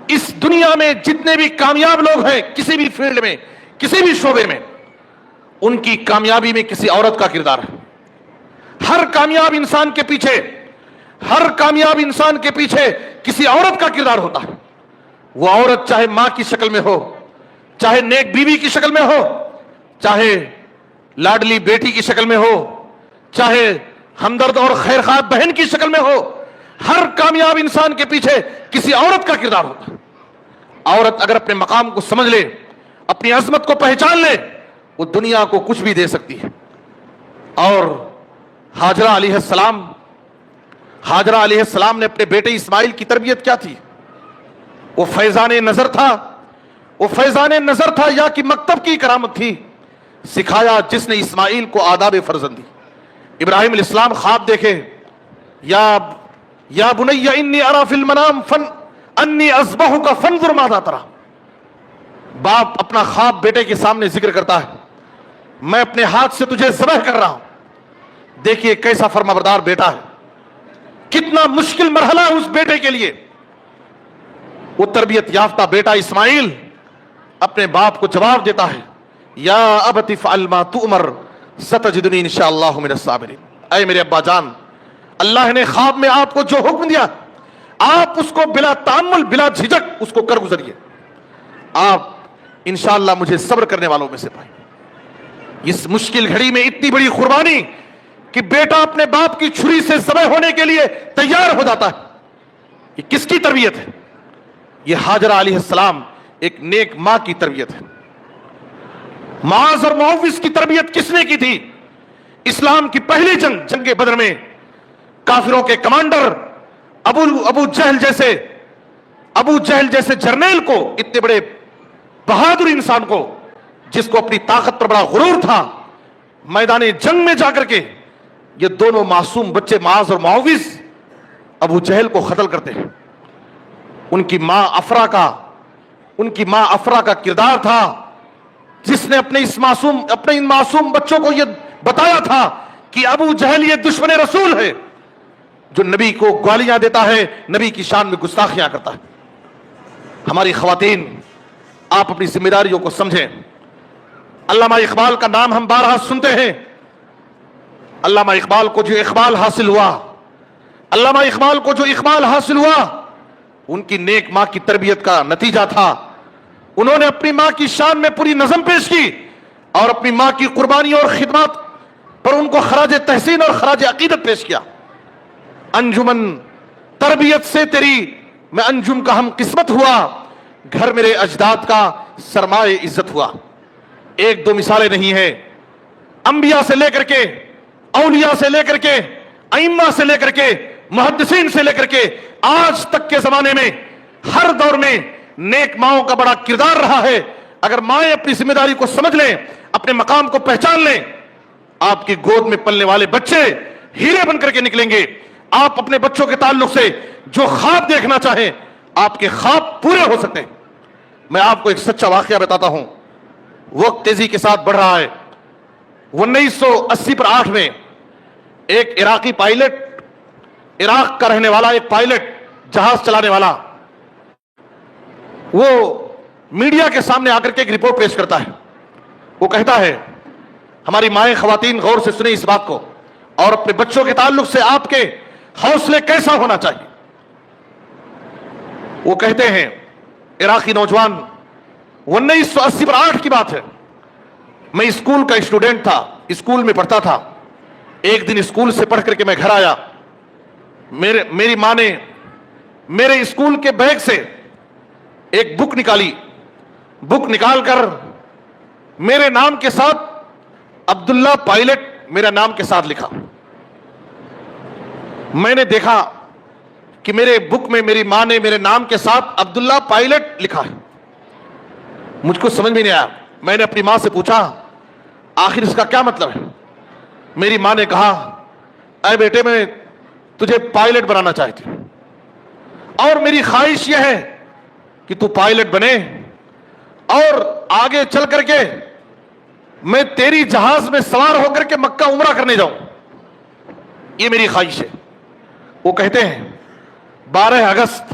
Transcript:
اس دنیا میں جتنے بھی کامیاب لوگ ہیں کسی بھی فیلڈ میں، کسی بھی شعبے میں، ان کی کامیابی میں کسی عورت کا کردار ہے۔ ہر کامیاب انسان کے پیچھے، ہر کامیاب انسان کے پیچھے کسی عورت کا کردار ہوتا ہے۔ وہ عورت چاہے ماں کی شکل میں ہو، چاہے نیک بیوی کی شکل میں ہو، چاہے لاڈلی بیٹی کی شکل میں ہو، چاہے ہمدرد اور خیرخواہ بہن کی شکل میں ہو، ہر کامیاب انسان کے پیچھے کسی عورت کا کردار ہوتا ہے۔ عورت اگر اپنے مقام کو سمجھ لے، اپنی عظمت کو پہچان لے، وہ دنیا کو کچھ بھی دے سکتی ہے۔ اور ہاجرہ علیہ السلام نے اپنے بیٹے اسماعیل کی تربیت کیا تھی؟ وہ فیضان نظر تھا، وہ فیضان نظر تھا یا کہ مکتب کی کرامت تھی؟ سکھایا جس نے اسماعیل کو آداب فرزندی۔ ابراہیم علیہ السلام خواب دیکھے، یا بنی انی ارا فی المنام انی اذبحک فانظر ماذا تری۔ باپ اپنا خواب بیٹے کے سامنے ذکر کرتا ہے، میں اپنے ہاتھ سے تجھے ذبح کر رہا ہوں۔ دیکھیے کیسا فرمانبردار بیٹا ہے، کتنا مشکل مرحلہ ہے اس بیٹے کے لیے۔ وہ تربیت یافتہ بیٹا اسماعیل اپنے باپ کو جواب دیتا ہے، یا ابت افعل ما تؤمر ستجدنی انشاءاللہ من الصابرین۔ اے میرے ابا جان، اللہ نے خواب میں آپ کو جو حکم دیا، آپ اس کو بلا تامل، بلا جھجک اس کو کر گزریے، آپ انشاءاللہ مجھے صبر کرنے والوں میں سے پائیں۔ اس مشکل گھڑی میں اتنی بڑی قربانی کہ بیٹا اپنے باپ کی چھری سے ذبح ہونے کے لیے تیار ہو جاتا ہے، یہ کس کی تربیت ہے؟ یہ ہاجرہ علیہ السلام ایک نیک ماں کی تربیت ہے۔ معاذ اور معوذ کی تربیت کس نے کی تھی؟ اسلام کی پہلی جنگ بدر میں کافروں کے کمانڈر ابو جہل جیسے جرنیل کو، اتنے بڑے بہادر انسان کو جس کو اپنی طاقت پر بڑا غرور تھا، میدان جنگ میں جا کر کے یہ دونوں معصوم بچے معاذ اور معوذ ابو جہل کو قتل کرتے ہیں۔ ان کی ماں افرا کا کردار تھا جس نے اپنے ان معصوم بچوں کو یہ بتایا تھا کہ ابو جہل یہ دشمن رسول ہے جو نبی کو گالیاں دیتا ہے، نبی کی شان میں گستاخیاں کرتا ہے۔ ہماری خواتین، آپ اپنی ذمہ داریوں کو سمجھیں۔ علامہ اقبال کا نام ہم بارہا سنتے ہیں۔ علامہ اقبال کو جو اقبال حاصل ہوا ان کی نیک ماں کی تربیت کا نتیجہ تھا۔ انہوں نے اپنی ماں کی شان میں پوری نظم پیش کی اور اپنی ماں کی قربانی اور خدمات پر ان کو خراج تحسین اور خراج عقیدت پیش کیا۔ انجمن تربیت سے تیری میں انجم کا ہم قسمت ہوا، گھر میرے اجداد کا سرمایہ عزت ہوا۔ ایک دو مثالیں نہیں ہیں، انبیاء سے لے کر کے، اولیاء سے لے کر کے، ائمہ سے لے کر کے، محدثین سے لے کر کے آج تک کے زمانے میں ہر دور میں نیک ماؤں کا بڑا کردار رہا ہے۔ اگر مائیں اپنی ذمہ داری کو سمجھ لیں، اپنے مقام کو پہچان لیں، آپ کی گود میں پلنے والے بچے ہیرے بن کر کے نکلیں گے۔ آپ اپنے بچوں کے تعلق سے جو خواب دیکھنا چاہیں، آپ کے خواب پورے ہو سکتے ہیں۔ میں آپ کو ایک سچا واقعہ بتاتا ہوں، وقت تیزی کے ساتھ بڑھ رہا ہے۔ 1980 میں ایک عراقی پائلٹ، عراق کا رہنے والا ایک پائلٹ، جہاز چلانے والا، وہ میڈیا کے سامنے آ کر کے ایک رپورٹ پیش کرتا ہے۔ وہ کہتا ہے، ہماری مائیں خواتین غور سے سنیں اس بات کو، اور اپنے بچوں کے تعلق سے آپ کے حوصلے کیسا ہونا چاہیے۔ وہ کہتے ہیں، عراقی نوجوان، 1980 کی بات ہے، میں اسکول کا اسٹوڈنٹ تھا، اسکول میں پڑھتا تھا۔ ایک دن اسکول سے پڑھ کر کے میں گھر آیا، میری ماں نے میرے اسکول کے بیگ سے ایک بک نکالی، بک نکال کر میرے نام کے ساتھ عبداللہ پائلٹ میرا نام کے ساتھ لکھا۔ میں نے دیکھا کہ میرے بک میں میری ماں نے میرے نام کے ساتھ عبداللہ پائلٹ لکھا ہے۔ مجھ کو سمجھ میں نہیں آیا۔ میں نے اپنی ماں سے پوچھا، آخر اس کا کیا مطلب ہے؟ میری ماں نے کہا، اے بیٹے، میں تجھے پائلٹ بنانا چاہتی ہوں، اور میری خواہش یہ ہے کہ تو پائلٹ بنے اور آگے چل کر کے میں تیری جہاز میں سوار ہو کر کے مکہ عمرہ کرنے جاؤں، یہ میری خواہش ہے۔ وہ کہتے ہیں 12 اگست